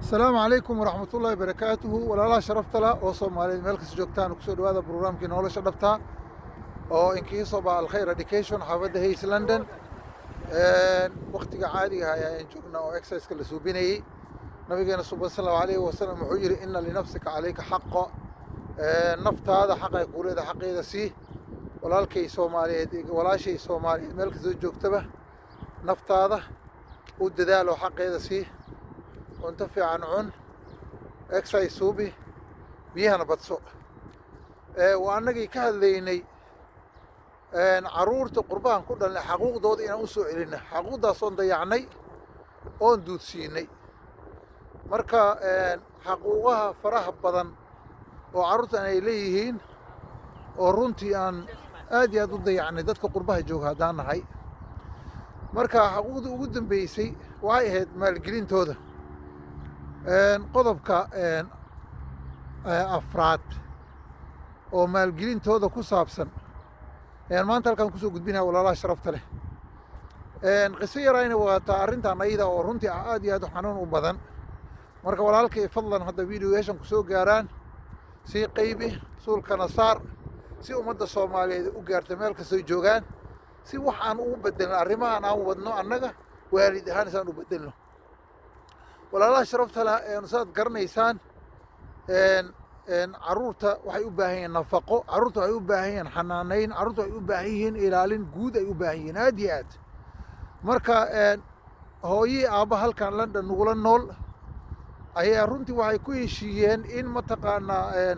السلام عليكم ورحمة الله وبركاته ولا لا شرفت لا وصومالي ملكس جوجتان وكسور هذا برنامج كي نولا شرفتها أو إنكي صباح الخير إديكيشن حافظة هيس لندن وقت عادي هاي إنجورنا أو إكسايز كل سوبيني نبينا صلى الله عليه وسلم وحجر إن لنفسك عليك حق نفط هذا حق يقول هذا حق إذا سيه ولا الكي صومالي ولا شيء صومالي ملكس جوجتبه نفط هذا ودداله حق إذا سيه وانت في عنعن اكساي سوبي بيهنا بدسو وانagii ka hadlaynay caruurta qurban ku dhalnay xaquuqdooda inaan u soo celinay xaquuqdaas oo dayacnay oo duudsiinay marka xaquuqaha faraha badan oo caruurtan ay leeyihiin oo runtii aan aad iyo aad u dayacnay dadka qurbaha jooga hadaan nahay marka xaquuqda ugu dambeysay waxay ahayd maalgelintooda qodobka afraad oo maalgelintooda ku saabsan maanta halkaan kusoo gudbinaya walaalaha sharafta leh qiso yarayna waataa arrintan ayada oo runtii aad iyo aad u xanuun u badan marka walaalkay fadlan hadda videoyaashan kusoo gaaraan sii qaybi suulkana saar si ummadda soomaaliyeed u gaarta meel kastoo joogaan si wax aan ugu bedelno arrimahan aan wadno annaga waalid ahaan isaan u bedelno walaalaha sharafta leh saad garanaysaan caruurta waxay u baahan yihiin nafaqo caruurta waxay u baahan yihiin xanaanayn caruurta waxay u baahan yihiin ilaalin guud ay u baahan yihiin aad iyo aad marka hooyii aabba halkan London nugula nool ayaa runtii waxay ku heshiiyeen in mataqaanaa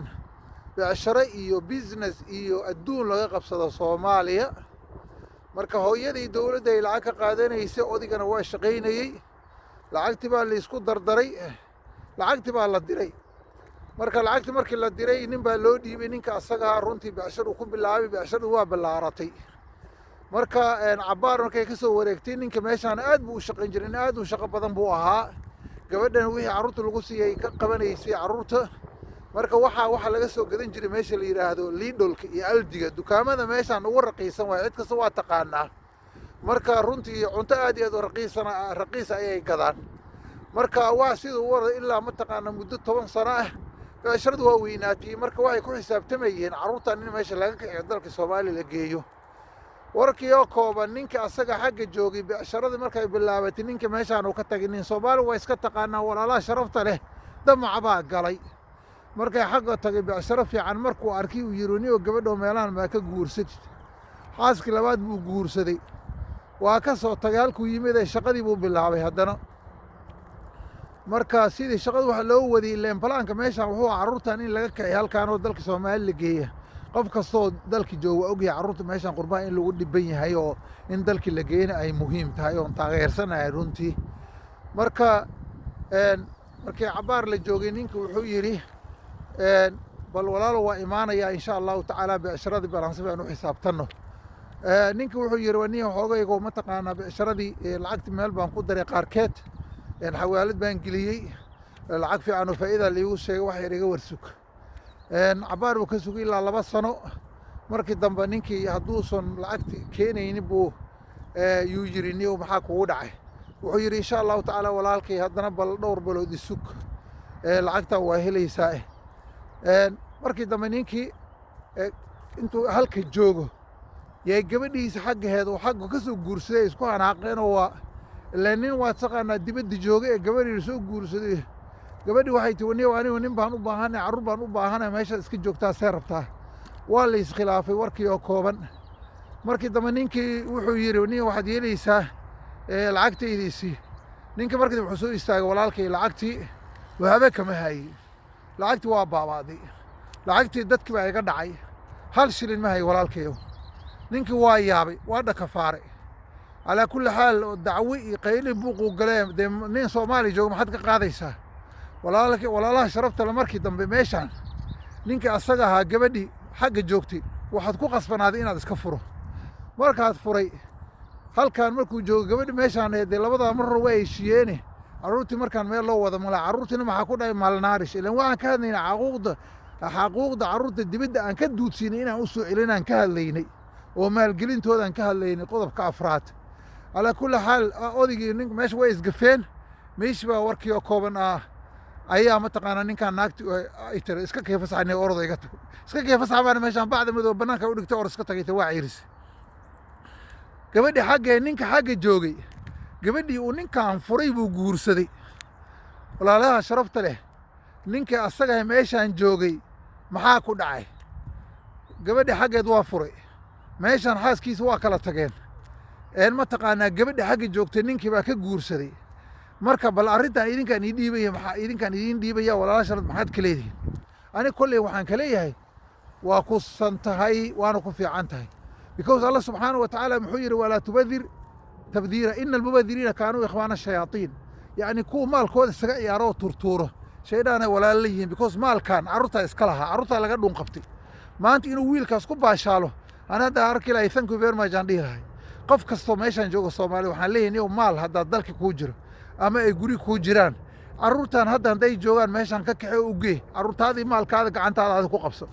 becsharo iyo business iyo adduun laga qabsado Soomaaliya marka hooyadii dawladda ay lacag ka qaadanaysay odigana waa shaqaynayay lacagtii baa la isku dardaray lacagtii baa la diray marka lacagtii markii la diray nin baa loo dhiibay ninka asaga runtii becsharo ku bilaabay becsharo waa balaaratay marka cabaar markay ka soo wareegtay ninka meeshaan aad buu u shaqayn jiray aad u shaqo badan buu ahaa gabadhan wixii caruurta lagu siiyay ka qabanaysay caruurta marka waxa laga soo gadan jiray meesha la yiraahdo Lidlka iyo Aldiga dukaamada meeshaan ugu raqiisan waa cid kasta waa taqaanaa marka runtii cunto aad iyo aad raqiis ayay gadaan marka waa sidoo war ilaa mataqaana muddo 10 sano ah beesharadu waa weynaatay marka waxay ku xisaabtamayeen caruurtan in meesha laga kaciyo dalka Soomaaliya la geeyo warkii oo kooban ninka asaga xagga joogay beesharada markay bilaabatay ninka meeshaan uu ka tagay nin Soomaali waa iska taqaanaa walaalaha sharafta leh damac baa galay markay xagga tagay beesharo fiican markuu arkay uu yironiyo gabadho meelahan ma ka guursaday xaaskii labaad buu guursaday waa ka soo tagay halkuu yimid shaqadii buu bilaabay haddana marka sidii shaqadu waxa loo waday leen balaanka meeshaan wuxuu caruurtan in laga kacay halkaan oo dalka Soomaaliya la geeyo qof kastoo dalka jooga og yahay caruurta meeshaan qurbaan in lagu dhiban yahay oo in dalka la geeyna ay muhiim tahay oo taageersanahay runtii marka markii cabaar la joogay ninka wuxuu yiri bal walaalo waa imaanaya insha Allah ta'ala beesharadii balansi baan u xisaabtano ninka wuxuu yiri wani xoogaygo ma taqaana beesharadii lacagti meel baan ku daray qaarkeed xawaalad baan geliyay lacag fiican oo faa'iido liigu sheegay wax yar iga warsug cabaar uu ka sugay ilaa 2 sano markii dambe ninkii haduusan lacagti keenaynin buu yuu yiri niyo maxaa kugu dhacay wuxuu yiri insha Allah ta'ala walaalkay haddana bal dhowr balood isug lacagta waa helaysaa markii dambe ninkii intuu halka joogo yay gabadhiisa xaggeeda oo xagga ka soo guursaday isku hanaaqeen oo waa nin waa taqaana dibadda jooga ee gabadhiisa soo guursaday gabadhi waxay tiwaniyo anigu nin baan u baahanahay caruur baan u baahanahay meesha iska joogtaa see rabtaa waa la iskhilaafay warkii oo kooban markii dambe ninkii wuxuu yiri nin waxaad yeelaysaa lacagtaydiisii ninka markii wuxuu soo istaagay walaalkay lacagtii waxba kama hayay lacagtii waa baabaaday lacagtii dadkii baa iga dhacay hal shilin ma hay walaalkayo ninkii waa yaabay waa dhakafaaray ala kulli xaal dacwi qayli buuqu galee nin Soomaali jooga maxad ka qaadaysaa walaalaha sharafta la markii dambe meeshaan ninka asaga ahaa gabadhi xagga joogtay waxaad ku qasbanaaday inaad iska furo markaad furay halkaan markuu joogo gabadhi meeshaan ee labada mar way heshiiyeen caruurtii markaan meel loo wada mala caruurtina maxaa ku dhacay maalnaarish ilaan waxaan ka hadlaynaa xaquuqda caruurta dibadda aan ka duudsiinay inaan u soo celinaan ka hadlaynay oo maalgelintooda aan ka hadlaynay qodobka afraad على كل حال أودي نينك مش وايز جفين مش بوركي كوبن ayaa mataqaanaa ninkaan naagti ay tiri iska kee fasaxnay orday iga tag iska kee fasax baan meeshaan bacda madow bannaanka u dhigtay or iska tagayta waa ciiris gabadhii xaggee ninka xagga joogay gabadhii uu ninkaan furay buu guursaday walaalaha sharafta leh ninkii asaga meeshaan joogay maxaa ku dhacay gabadhii xaggeed waa furay meeshaan xaaskiisa waa kala tageen mataqaanaa gabadhii xagga joogtay ninkii baa ka guursaday marka bal arrintan idinkaan ii dhiibaya maxaa idinkaan idiin dhiibaya walaalaha sharaf maxaad ka leedihiin ani kolley waxaan ka leeyahay waa ku san tahay waana ku fiican tahay because Allah subxaanahu wa tacaala muxuu yidhi walaa tubadir tabdiira ina almubadiriina kaanuu ikhwaana shayaatiin yacni kuwa maalkooda isaga ciyaaro oo turtuuro shaydhaanay walaalo la yihiin because maalkan carruurtaa iska lahaa carruurtaa laga dhun qabtay maanta inuu wiilkaas ku baashaalo ana hadda arki lahay thank you very much aan dhihi lahay qof kastoo meeshaan jooga Soomaaliya waxaan leeyahay niyow maal haddaa dalka kuu jiro ama ay guri kuu jiraan carruurtan hadda hadday joogaan meeshaan ka kaxe u gee carruurtaadii maalkaada gacantaada ku qabso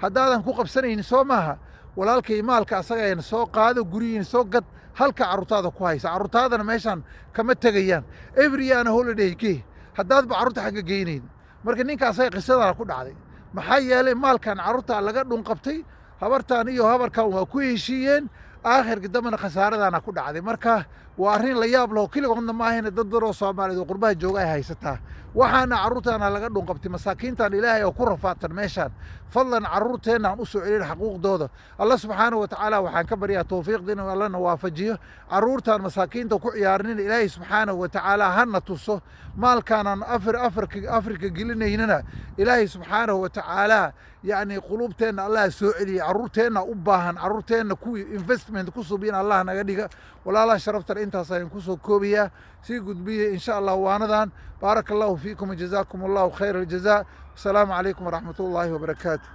haddaadan ku qabsanaynin soo maaha walaalkay maalka asaga ayna soo qaado gurigiina soo gad halka carruurtaada ku haysa carruurtaadana meeshaan kama tegayaan every year holiday gee haddaadba carruurta xagga geynayn marka ninkaasay qisadana ku dhacday maxaa yeelay maalkan carruurtaa laga dhun qabtay habartaan iyo habarkan waa ku heshiiyeen aakhirka dambana khasaaradana ku dhacday marka waa arrin la yaab leh keligoodna ma ahayna dad daroo Soomaaliyeed oo qurbaha jooga ay haysataa waxaana carruurtaana laga dhun qabtay masaakiintan ilaahay oo ku rafaatan meeshaan fadlan carruurteena aan u soo celin xaquuqdooda Allah subxaanahu wa tacaala waxaan ka baryaa tawfiiqda inuu Allahna waafajiyo carruurtan masaakiinta ku ciyaarnin ilaahay subxaanahu wa tacaala hana tuso maalkaanan afrika gelinaynana ilaahay subxaanahu wa tacaala يعني قلوبتنا الله سوعلي عروتنا أباهن عروتنا كوي investment كوسو بين الله نجديك ولا الله شرفت أنت صايم كوسو كوبيا سيقود بيه إن شاء الله وانذان بارك الله فيكم وجزاكم الله خير الجزاء السلام عليكم ورحمة الله وبركاته.